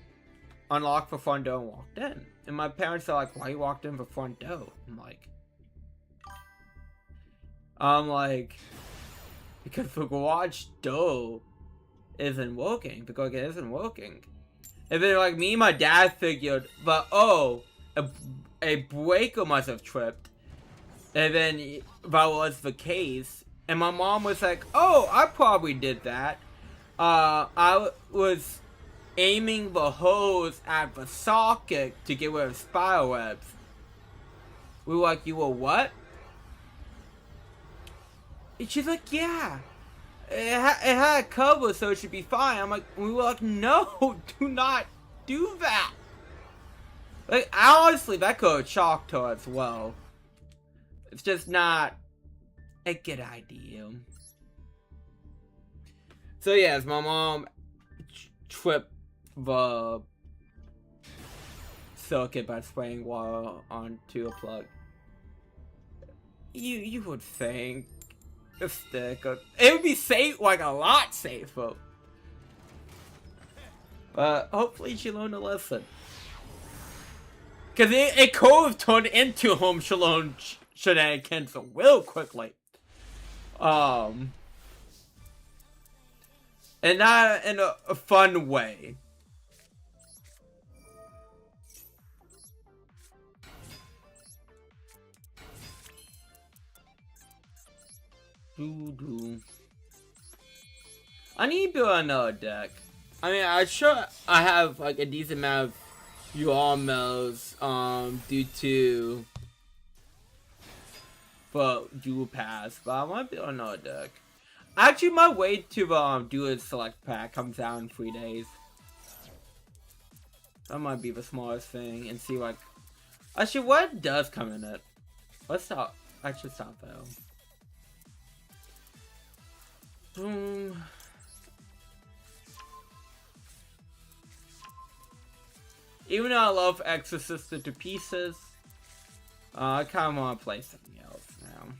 unlocked the front door and walked in. And my parents are like, why you walked in the front door? I'm like, because the garage door isn't working. Because it isn't working. And then, like, me and my dad figured, but oh, a breaker must have tripped. And then that was the case. And my mom was like, oh, I probably did that. I was aiming the hose at the socket to get rid of spider webs. We were like, you were what? And she's like, yeah. It had a cover, so it should be fine. I'm like, we were like, no, do not do that. Like, honestly, that could have shocked her as well. It's just not a good idea. So yes, my mom tripped the circuit by spraying water onto a plug. You would think a stick, it would be safe, like a lot safer. But hopefully she learned a lesson. Cause it could have turned into Home Shalom shenanigans real quickly. And not in a fun way. I need to build another deck. I mean, I'm sure I have like a decent amount of UR mills, due to Duel Pass, but I want to build another deck. Actually, my way to the Duel Select Pack comes out in 3 days. That might be the smallest thing, and see like, actually, what does come in it? Let's stop. I should stop though. Boom. Even though I love Exorcist to pieces, I kind of want to play something else now.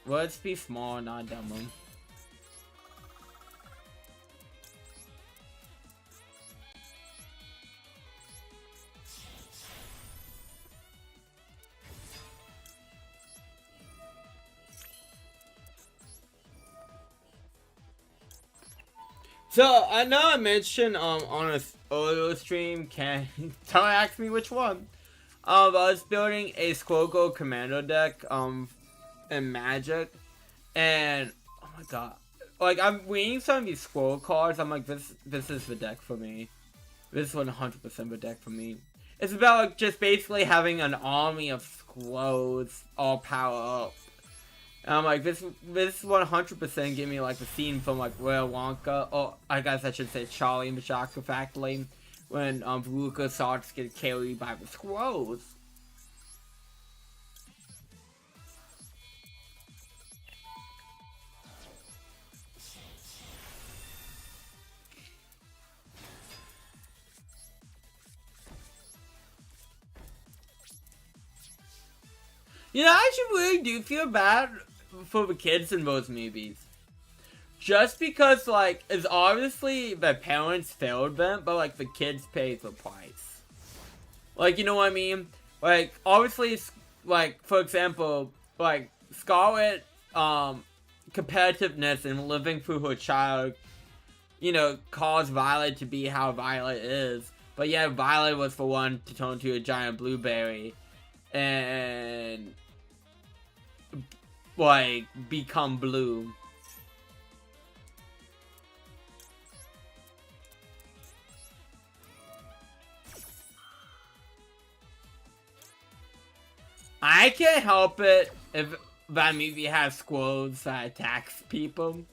Let's be small, not dumb. So I know I mentioned on a audio stream, don't ask me which one. I was building a Squircle Commando deck in Magic, and oh my god, like I'm reading some of these Squirrel cards. I'm like, this is the deck for me. This is 100% the deck for me. It's about like just basically having an army of Squirrels all power up. And I'm like, this 100% give me like the scene from like Willy Wonka, or I guess I should say Charlie and the Chocolate Factory, when Veruca starts to get carried by the squirrels. You know, I actually really do feel bad for the kids in those movies. Just because, like, it's obviously the parents failed them, but, like, the kids paid the price. Like, you know what I mean? Like, obviously, like, for example, like, Scarlet, competitiveness and living through her child, you know, caused Violet to be how Violet is. But yeah, Violet was the one to turn into a giant blueberry and like become blue. I can't help it if that movie has squirrels that attacks people.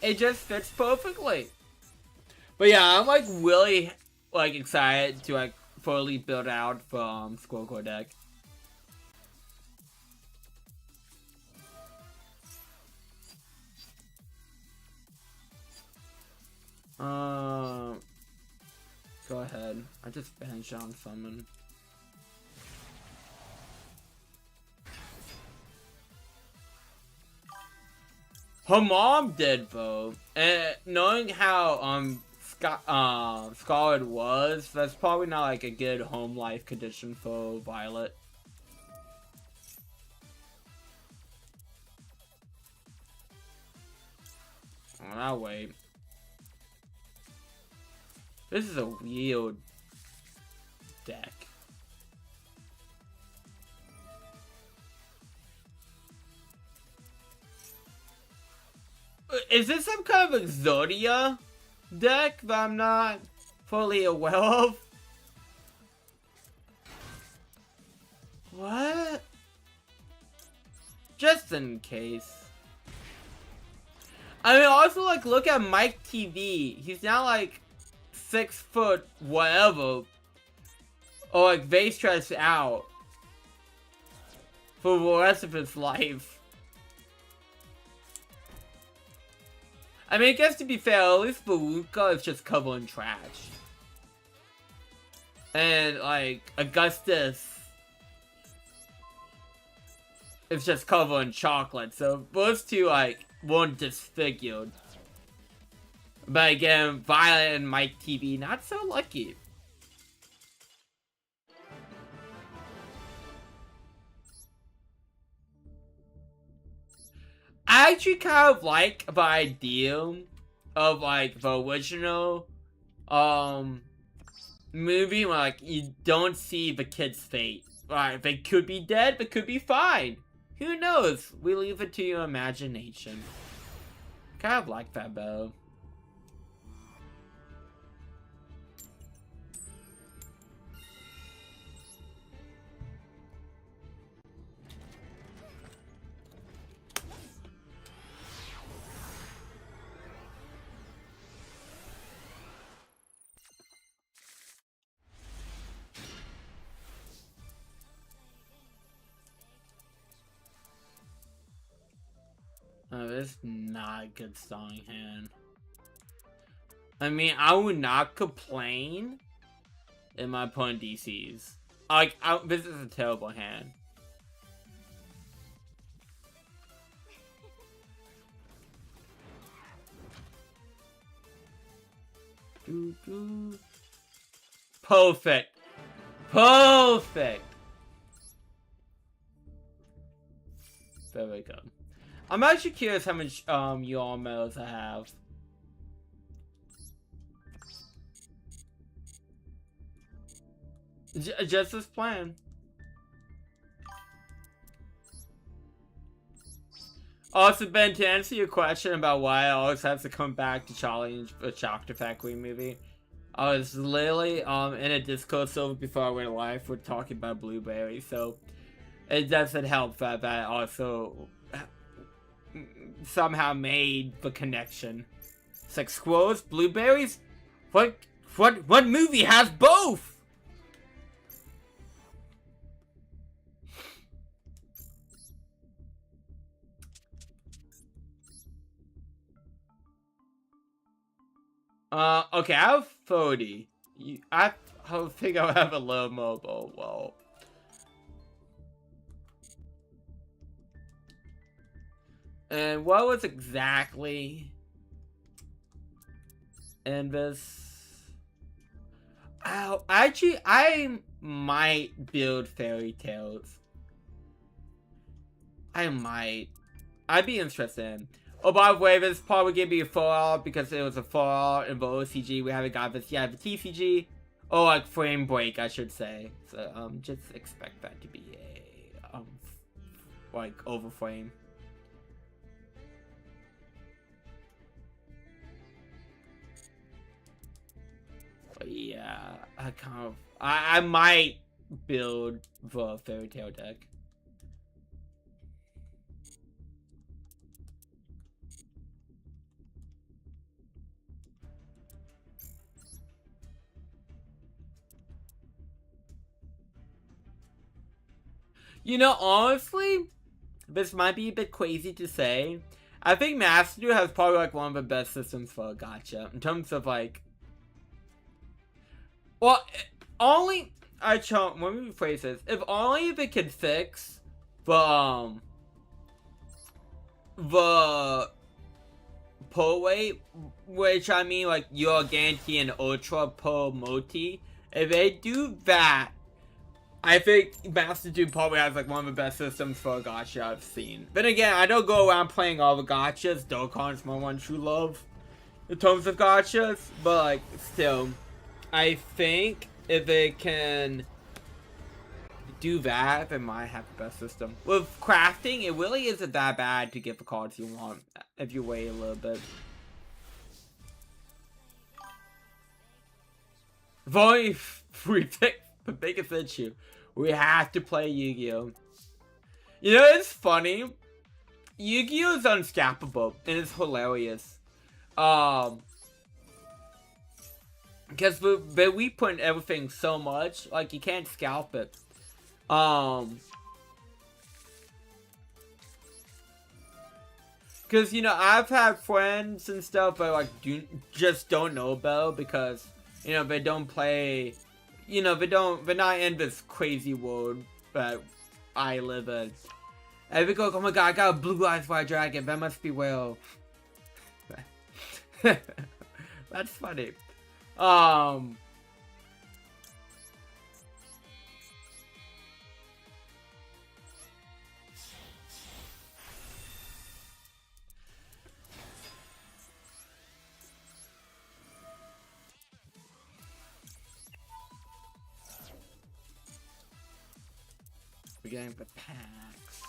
It just fits perfectly. But yeah, I'm like really like excited to like fully build out from Squircle deck. Go ahead. I just finished on summon. Her mom did though, and knowing how Scarlet was, that's probably not like a good home life condition for Violet. Oh, I'll wait. This is a weird deck. Is this some kind of Exodia deck that I'm not fully aware of? What? Just in case. I mean, also, like, look at Mike TV. He's now, like, 6 foot whatever. Or, like, they stressed out for the rest of his life. I mean, I guess to be fair, at least Veruca is just covered in trash. And, like, Augustus is just covered in chocolate. So, those two, like, weren't disfigured. But again, Violet and Mike TV, not so lucky. I actually kind of like the idea of like the original movie where like you don't see the kid's fate. Right, they could be dead, but could be fine. Who knows? We leave it to your imagination. kind of like that though. Oh, this is not a good starting hand. I mean, I would not complain if my opponent DCs. Like, this is a terrible hand. Perfect. Perfect. There we go. I'm actually curious how much yawn medals I have. Just as planned. Also, Ben, to answer your question about why I always have to come back to challenge a Shock Factory movie, I was literally in a Discord server before I went live. We're talking about Blueberry, so it doesn't help that I also somehow made the connection. It's like squirrels, blueberries. What movie has both? Okay, I have 30. I think I'll have a low mobile. Well. And what was exactly in this? Oh, actually, I might build fairy tales. I might. I'd be interested in. Oh, by the way, this is probably gonna be a fallout because it was a fallout in the OCG. We haven't got this yet. The TCG, oh, like frame break, I should say. So, just expect that to be a like overframe. But yeah, I might build the fairy tale deck. You know, honestly, this might be a bit crazy to say. I think Master Duel has probably like one of the best systems for a gacha in terms of like. Well, only let me rephrase this. If only if it could fix the pull weight, which I mean like your Ganti and Ultra Pull Moti. If they do that, I think Master Duel probably has like one of the best systems for a gacha I've seen. Then again, I don't go around playing all the gachas. Dokkan's my one true love in terms of gachas, but like still, I think if it can do that, it might have the best system. With crafting, it really isn't that bad to get the cards you want if you wait a little bit. If only we pick the biggest issue. We have to play Yu-Gi-Oh! You know, it's funny. Yu-Gi-Oh! Is unscappable, and it's hilarious. Because we put in everything so much, like, you can't scalp it. Because, you know, I've had friends and stuff that, like, just don't know about because, you know, they don't play... You know, they're not in this crazy world that I live in. And they go, oh my god, I got a blue eyes white dragon, that must be well. That's funny. We're getting the packs.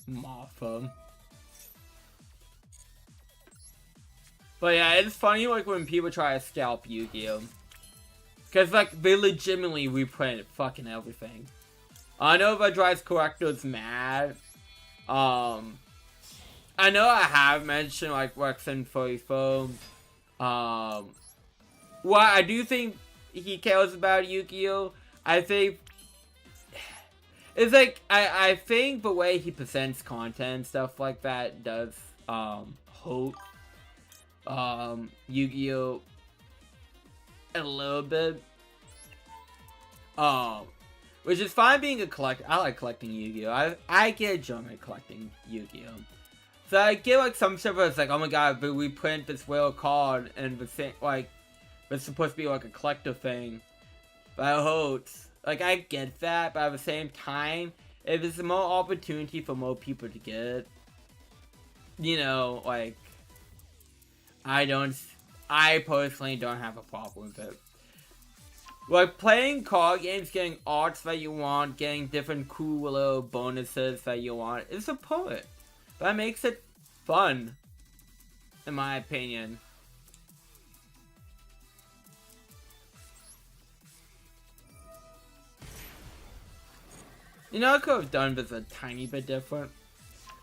Martha. But yeah, it's funny like when people try to scalp Yu-Gi-Oh! Cause like they legitimately reprint fucking everything. I know if I drive collectors mad. I know I have mentioned like Rexen 44. Well, I do think he cares about Yu-Gi-Oh! I think it's like I think the way he presents content and stuff like that does hope Yu-Gi-Oh! A little bit. Which is fine being a collector. I like collecting Yu-Gi-Oh! I get enjoyment collecting Yu-Gi-Oh! So I get like some stuff where it's like, oh my god, but we print this rare card and the thing like it's supposed to be like a collector thing. But I hope like I get that, but at the same time, if there's more opportunity for more people to get, you know, like I personally don't have a problem with it. Like playing card games, getting arts that you want, getting different cool little bonuses that you want, is a point. That makes it fun, in my opinion. You know, I could have done this a tiny bit different.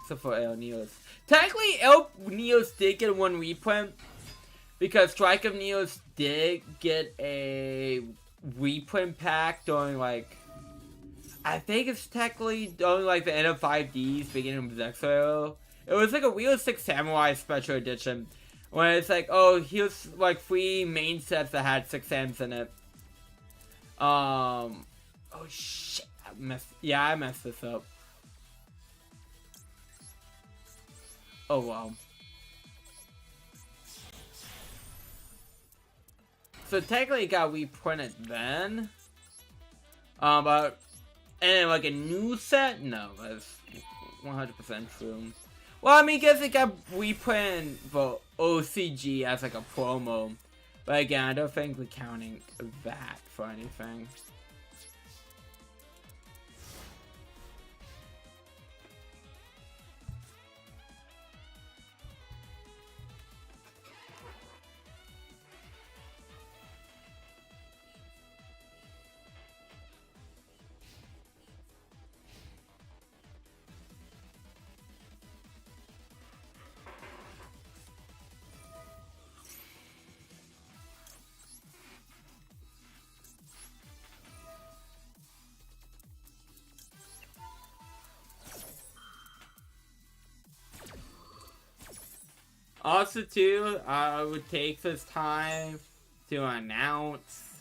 Except for El Neos. Technically, El Neos did get one reprint. Because Strike of Neos did get a reprint pack during, like... I think it's technically during, like, the end of 5Ds, beginning of Zexo era. It was, like, a Realistic Samurai Special Edition. When it's like, oh, here's, like, 3 main sets that had 6 M's in it. Oh, shit. I messed this up. Oh, wow. So technically it got reprinted then. But... And then like a new set? No, that's 100% true. Well, I mean, I guess it got reprinted for OCG as like a promo. But again, I don't think we're counting that for anything. Also, too, I would take this time to announce.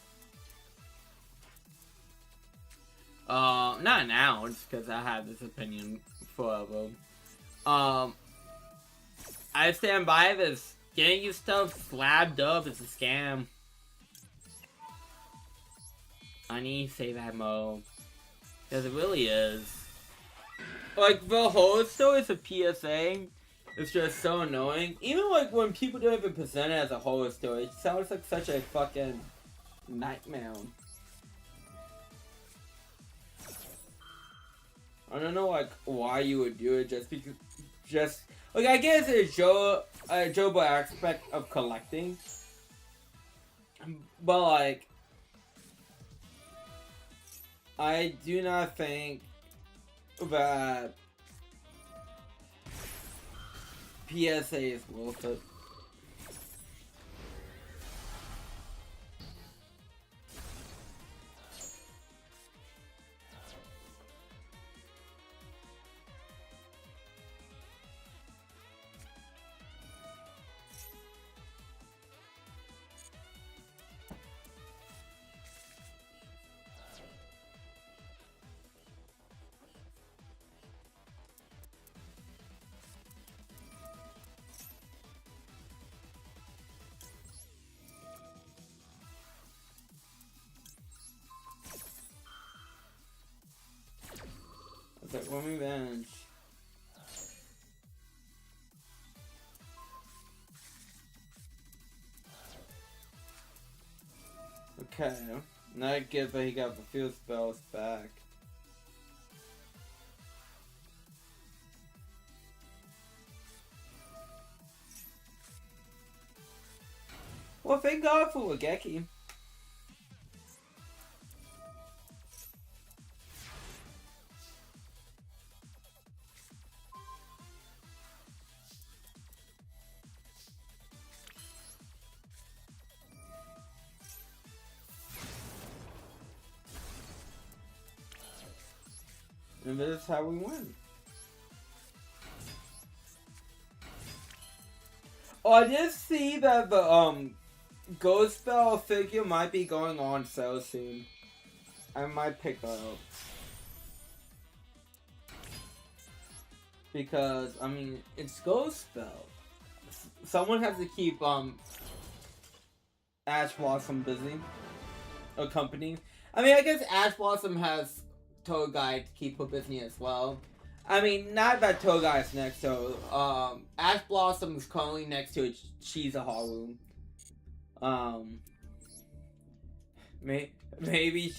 Not announce, because I have this opinion forever. I stand by this. Getting your stuff slabbed up is a scam. I need to say that more. Because it really is. Like, the whole story is a PSA. It's just so annoying. Even like when people don't even present it as a horror story, it sounds like such a fucking nightmare. I don't know like why you would do it just because like I guess it's a job aspect of collecting. But like I do not think that PSA is worth it. Okay, one revenge. Okay, now I get that he got the field spells back. Well, thank God for Wageki. And this is how we win. Oh, I did see that the Ghost Bell figure might be going on sale soon. I might pick that up. Because, I mean, it's Ghost Bell. Someone has to keep Ash Blossom busy. A company. I mean, I guess Ash Blossom has Togai to keep her busy as well. I mean, not that Togai is next to Ash Blossom is currently next to Shizaharu. Maybe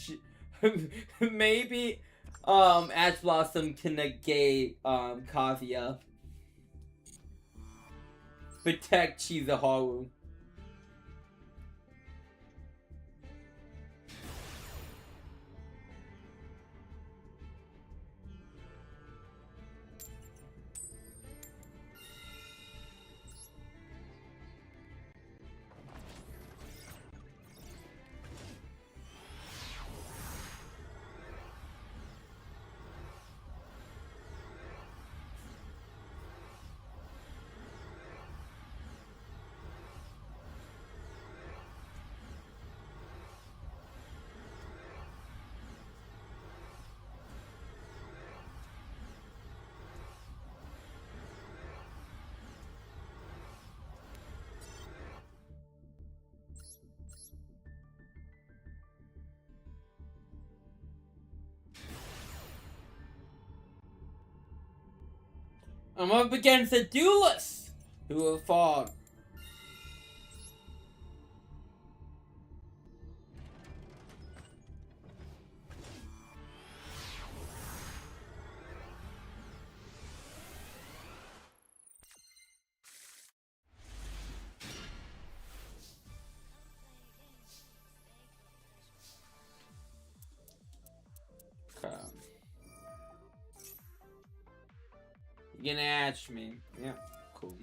maybe Ash Blossom can negate Kazuya. Protect Shizaharu. I'm up against a duelist who will fall. You're gonna ask me. Yeah, cool.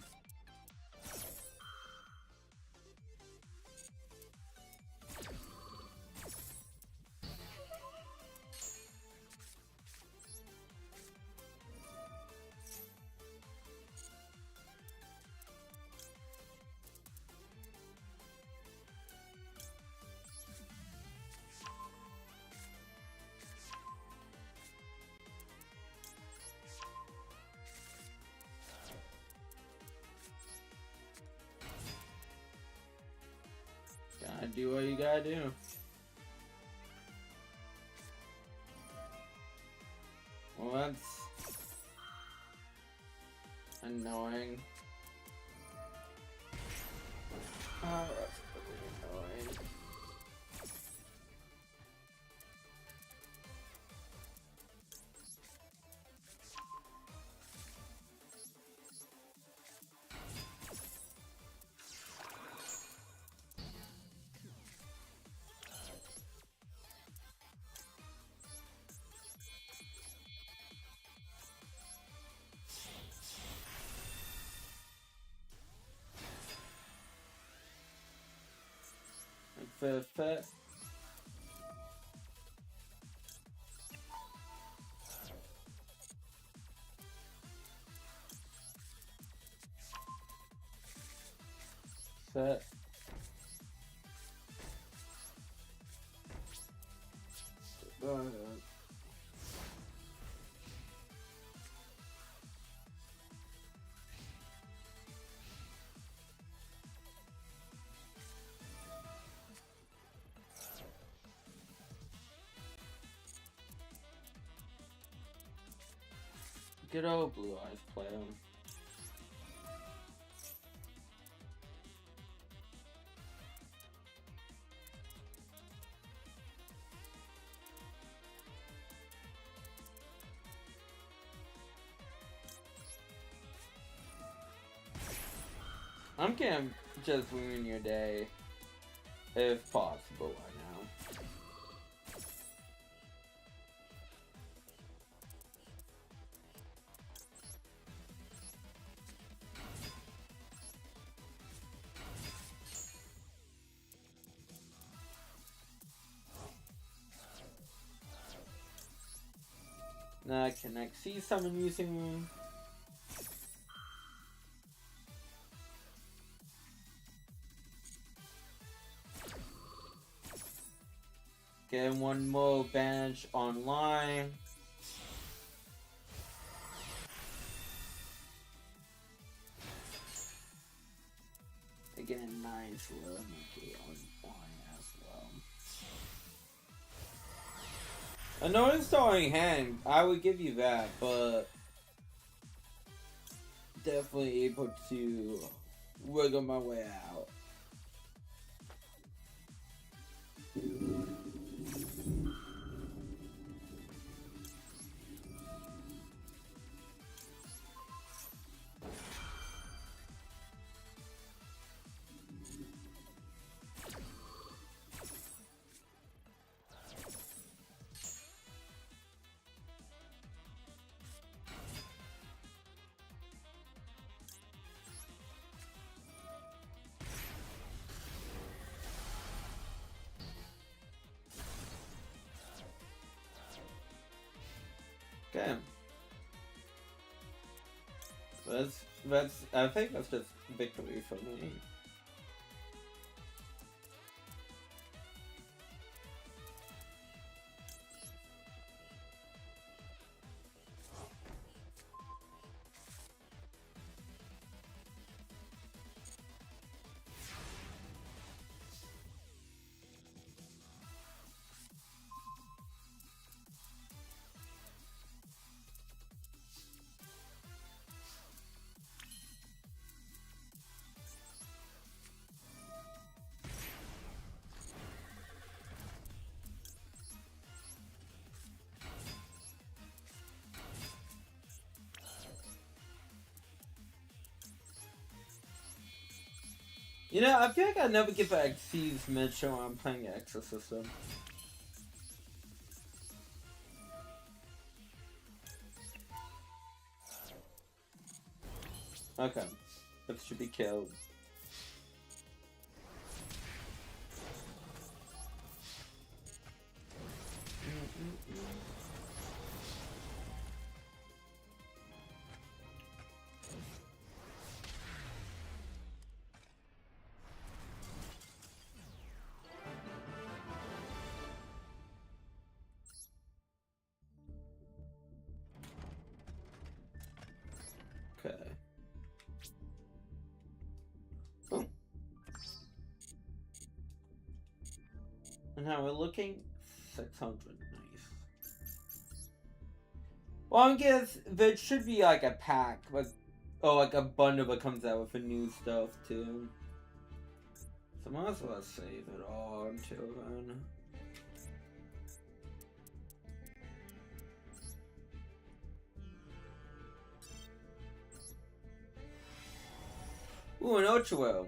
Gotta do what you gotta do. Well, that's annoying. Oh, that's really annoying. Fit. Set. Good old Blue Eyes play him. I'm gonna just ruin your day. if possible right now. Now can I see someone using? Get one more bench online. Again, nice little monkey online as well. I know it's starting hand, I would give you that, but definitely able to wiggle my way out. Okay. I think that's just victory for me. You know, I feel like I never get back C's mid-show when I'm playing Exorcism. Okay. That should be killed. Okay. Oh. And now we're looking 600. Nice. Well, I guess there should be like a pack, like, or like a bundle that comes out with the new stuff too. So might as well save it all until then. Ooh, an Ultra Well.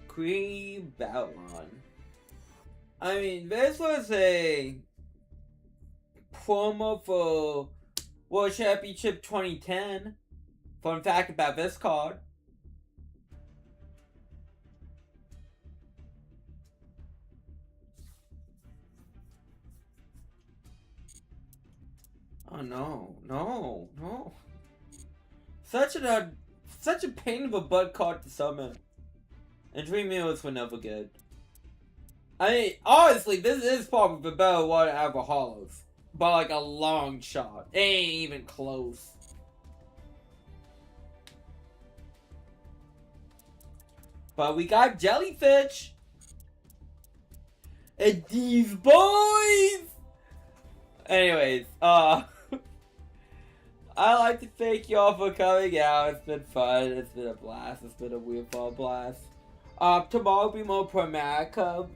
Queen Babylon. I mean, this was a promo for World Championship 2010. Fun fact about this card. Oh no, no, no. Such a pain of a butt card to summon. And Dream Healers were never good. I mean, honestly, this is probably the better one out of the Hollows. By like a long shot. It ain't even close. But we got Jellyfish! And these boys! Anyways, I'd like to thank y'all for coming out. It's been fun. It's been a blast. It's been a weird fun blast. Tomorrow will be more Pragmatica.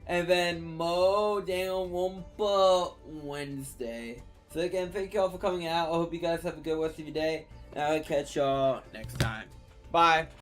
And then more Danganronpa Wednesday. So again, thank y'all for coming out. I hope you guys have a good rest of your day. And I'll catch y'all next time. Bye.